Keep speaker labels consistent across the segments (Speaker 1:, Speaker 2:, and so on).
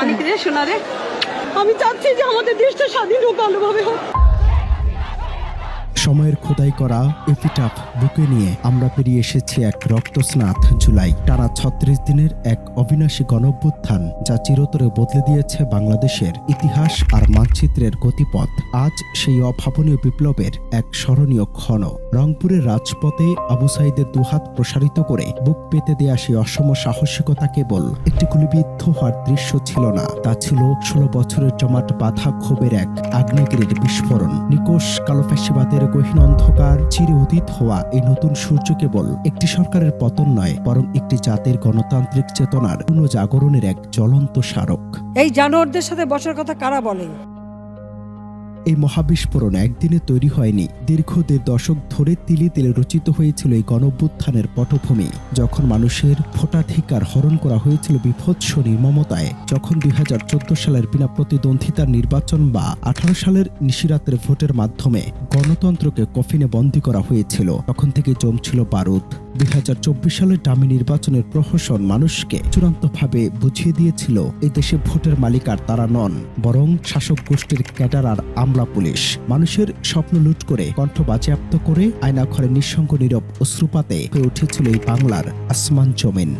Speaker 1: অনেক রে শোনা রে, আমি চাচ্ছি যে আমাদের দেশটা স্বাধীন হোক, ভালোভাবে হোক।
Speaker 2: সময়ের খোদাই করা এপিটাফ বুকে নিয়ে আমরা পেরিয়ে এসেছি এক রক্তস্নাত জুলাই। টানা ৩৬ দিনের এক অবিনাশী গণঅভ্যুত্থান, যা চিরতরে বদলে দিয়েছে বাংলাদেশের ইতিহাস আর মানচিত্রের গতিপথ। আজ সেই অভাবনীয় বিপ্লবের এক স্মরণীয় ক্ষণ। রংপুরের রাজপথে আবু সাইদের দুহাত প্রসারিত করে বুক পেতে দেয়া সেই অসম সাহসিকতা কেবল একটি গুলিবিদ্ধ হওয়ার দৃশ্য ছিল না, তা ছিল ১৬ বছরের জমাট বাঁধা ক্ষোভের এক আগ্নেয়গিরির বিস্ফোরণ। নিকোষ কালো ফ্যাসিবাদের গহীন অন্ধকার চিরে অতীত হওয়া এই নতুন সূর্য কেবল একটি সরকারের পতন নয়, বরং একটি জাতির গণতান্ত্রিক চেতনার পুনঃজাগরণের এক জ্বলন্ত স্মারক।
Speaker 3: এই জানোয়ারদের সাথে বসার কথা কারা বলে?
Speaker 2: এই মহাবিস্ফোরণ একদিনে তৈরি হয়নি। দীর্ঘ ১.৫ দশক ধরে তিলে তিলে রচিত হয়েছিল এই গণঅভ্যুত্থানের পটভূমি। যখন মানুষের ভোটাধিকার হরণ করা হয়েছিল বিভৎস নির্মমতায়, যখন ২০১৪ সালের বিনা প্রতিদ্বন্দ্বিতার নির্বাচন বা ১৮ সালের নিশিরাতের ভোটের মাধ্যমে গণতন্ত্রকে কফিনে বন্দী করা হয়েছিল, তখন থেকে জমছিল বারুদ। ২০২৪ সালের ডামি নির্বাচনের প্রহসন মানুষকে চূড়ান্তভাবে বুঝিয়ে দিয়েছিল এই দেশে ভোটের মালিক আর তারা নন, বরং শাসক গোষ্ঠীর ক্যাডার আর আমলা পুলিশ। মানুষের স্বপ্ন লুট করে, কণ্ঠ বাজেয়াপ্ত করে, আয়নাঘরে নিঃসঙ্গ নীরব অশ্রুপাতে হয়ে উঠেছিল এই বাংলার আসমান জমিন।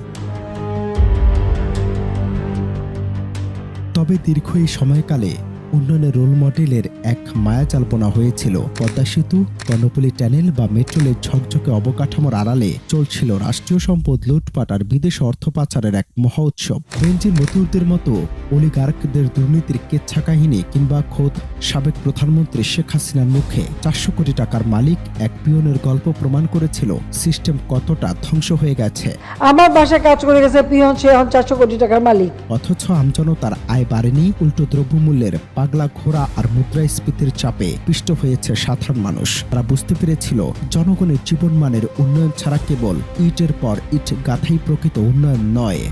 Speaker 2: তবে দীর্ঘ এই সময়কালে উন্নয়নের রোল মডেলের এক মায়াজাল বোনা হয়েছিল। পদ্মা সেতু, কর্ণফুলী টানেল বা মেট্রোলের ঝকঝকে অবকাঠামোর আড়ালে চলছিল রাষ্ট্রীয় সম্পদ লুটপাট আর বিদেশ অর্থ পাচারের এক মহা উৎসব। বেনজির মতিউরদের মতো অলিগার্কদের দুর্নীতির কেচ্ছা কাহিনী, কিংবা খোদ সাবেক প্রধানমন্ত্রী শেখ হাসিনার মুখে ৪০০ কোটি টাকার মালিক এক পিয়নের গল্প প্রমাণ করেছিল সিস্টেম কতটা ধ্বংস হয়ে গেছে।
Speaker 3: আমার বাসায় কাজ করে গেছে পিয়ন, সে এখন ৪০০ কোটি টাকার মালিক।
Speaker 2: অথচ আমজনতার আয় বাড়েনি, উল্টো দ্রব্যমূল্যের পাগলা ঘোড়া আর মুদ্রাস্ফীতির চাপে পিষ্ট হয়েছে সাধারণ মানুষ। তারা বুঝতে পেরেছিল জনগণের জীবনমানের উন্নয়ন ছাড়া কেবল ইটের পর ইট গাঁথাই প্রকৃত উন্নয়ন নয়।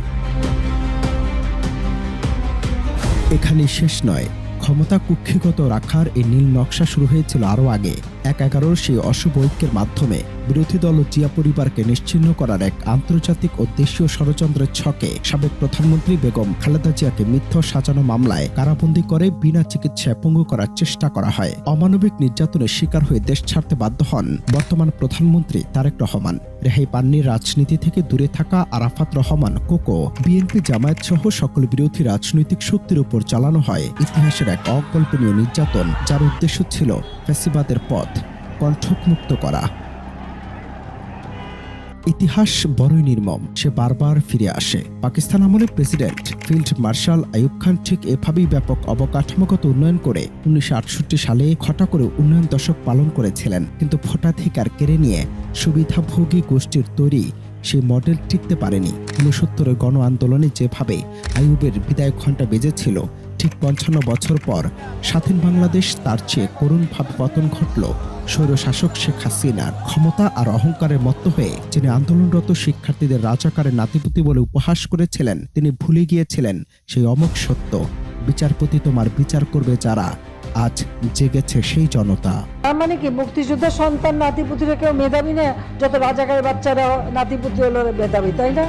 Speaker 2: এখানে শেষ নয়। ক্ষমতা কুক্ষিগত রাখার এই নীল নকশা শুরু হয়েছিল আরও আগে। ১/১১ সেই অশুভ ঐক্যের মাধ্যমে বিরোধী দল ও জিয়া পরিবারকে নিশ্চিহ্ন করার এক আন্তর্জাতিক ও দেশীয় ষড়যন্ত্রের ছকে সাবেক প্রধানমন্ত্রী বেগম খালেদা জিয়াকে মিথ্যা সাজানো মামলায় কারাবন্দী করে বিনা চিকিৎসায় পঙ্গু করার চেষ্টা করা হয়। অমানবিক নির্যাতনের শিকার হয়ে দেশ ছাড়তে বাধ্য হন বর্তমান প্রধানমন্ত্রী তারেক রহমান। রেহাই পাননি রাজনীতি থেকে দূরে থাকা আরাফাত রহমান কোকো। বিএনপি, জামায়াত সহ সকল বিরোধী রাজনৈতিক শক্তির উপর চালানো হয় ইতিহাসের এক অকল্পনীয় নির্যাতন, যার উদ্দেশ্য ছিল ফ্যাসিবাদের পথ কণ্ঠমুক্ত করা। ইতিহাস বড়ই নির্মম, সে বারবার ফিরে আসে। পাকিস্তান আমলে president field marshal Ayub Khan ঠিক এভাবেই ব্যাপক অবকাঠামোগত উন্নয়ন করে ১৯৬৮ সালে ঘটা করে উন্নয়ন দশক পালন করেছিলেন। কিন্তু ভোটাধিকার কেড়ে নিয়ে সুবিধাভোগী গোষ্ঠীর তৈরি সেই মডেল টিকতে পারেনি। ৬৯-এর গণ আন্দোলনে যেভাবে আইয়ুবের বিদায় ঘণ্টা বেজেছিল, ঠিক ৫৫ বছর পর স্বাধীন বাংলাদেশ তার চেয়ে করুণভাবে পতন ঘটল স্বৈরশাসক শেখ হাসিনার। ক্ষমতা আর অহংকারের মত্ত হয়ে যিনি আন্দোলনরত শিক্ষার্থীদের রাজাকারের নাতিপুতি বলে উপহাস করেছিলেন, তিনি ভুলে গিয়েছিলেন সেই অমোঘ সত্য, বিচারপতি তোমার বিচার করবে যারা। আজ জেগেছে সেই জনতা।
Speaker 3: তার মানে কি মুক্তিযোদ্ধার সন্তান নাতিপুতিরা কেউ মেধাবী না? যত রাজাকারের বাচ্চারা নাতিপুতি হলো মেধাবী, তাই না?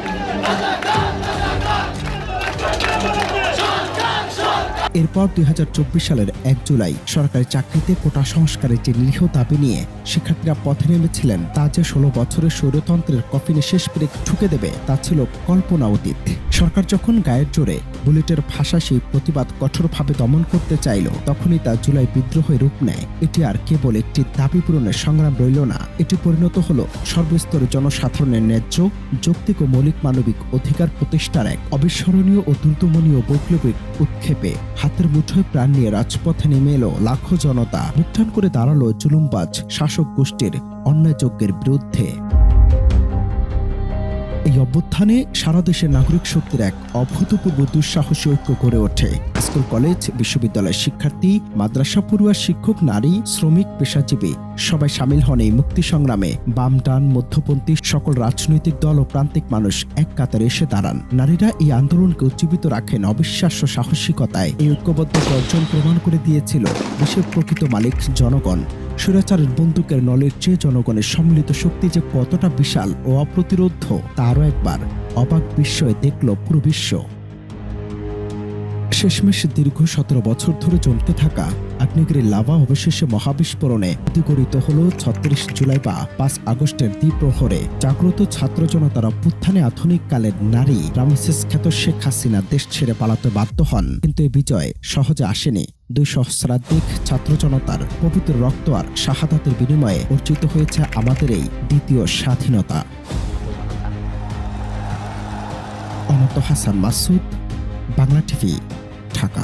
Speaker 2: এরপর ২০২৪ সালের ১ জুলাই সরকারি চাকরিতে কোটা সংস্কারের যে নিরীহ দাবি নিয়ে শিক্ষার্থীরা পথে নেমেছিলেন, তা যে ১৬ বছরের স্বৈরতন্ত্রের কফিনে শেষ পেরে ঠুকে দেবে, তা ছিল কল্পনা অতীত। সরকার যখন গায়ের জোরে বুলেটের ভাষা সেই প্রতিবাদ কঠোরভাবে দমন করতে চাইল, তখনই তা জুলাই বিদ্রোহের রূপ নেয়। এটি আর কেবল একটি দাবি পূরণের সংগ্রাম রইল না, এটি পরিণত হল সর্বস্তরের জনসাধারণের ন্যায্য, যৌক্তিক ও মৌলিক মানবিক অধিকার প্রতিষ্ঠার এক অবিস্মরণীয় ও দ্রুতমনীয় বৈপ্লবিক উৎক্ষেপে। হাতের মুঠোয় প্রাণ নিয়ে রাজপথে নেমে এলো লাখো জনতা, মুখটান করে দাঁড়ালো জুলুমবাজ শাসক গোষ্ঠীর অন্যায়যজ্ঞের বিরুদ্ধে। এই অভ্যুত্থানে সারা দেশের নাগরিক শক্তির এক অভূতপূর্ব দুঃসাহসী ঐক্য গড়ে ওঠে। স্কুল, কলেজ, বিশ্ববিদ্যালয়ের শিক্ষার্থী, মাদ্রাসা পড়ুয়া, শিক্ষক, নারী, শ্রমিক, পেশাজীবী সবাই সামিল হন এই মুক্তি সংগ্রামে। বাম, ডান, মধ্যপন্থী সকল রাজনৈতিক দল ও প্রান্তিক মানুষ এক কাতারে এসে দাঁড়ান। নারীরা এই আন্দোলনকে উজ্জীবিত রাখেন অবিশ্বাস্য সাহসিকতায়। এই ঐক্যবদ্ধ গর্জন প্রমাণ করে দিয়েছিল দেশের প্রকৃত মালিক জনগণ। স্বৈরাচারের বন্দুকের নলের চেয়ে জনগণের সম্মিলিত শক্তি যে কতটা বিশাল ও অপ্রতিরোধ্য, তা আরও একবার অবাক বিস্ময়ে দেখল পুরো বিশ্ব। শেষমেশ দীর্ঘ 17 বছর ধরে জমতে থাকা আগ্নেয়গিরির লাভা অবশেষে মহাবিস্ফোরণে প্রতিগরিত হল 36 জুলাই বা 5 আগস্টের দ্বিপ্রহরে। জাগ্রত ছাত্র জনতার অভ্যুত্থানে আধুনিক কালের নারী রামসেস খ্যাত শেখ হাসিনা দেশ ছেড়ে পালাতে বাধ্য হন। কিন্তু এই বিজয় সহজে আসেনি। 2 সহস্রাধিক ছাত্র জনতার পবিত্র রক্ত আর শাহাদাতের বিনিময়ে অর্জিত হয়েছে আমাদের এই দ্বিতীয় স্বাধীনতা। অনন্ত হাসান মাসুদ, বাংলা টিভি, ঢাকা।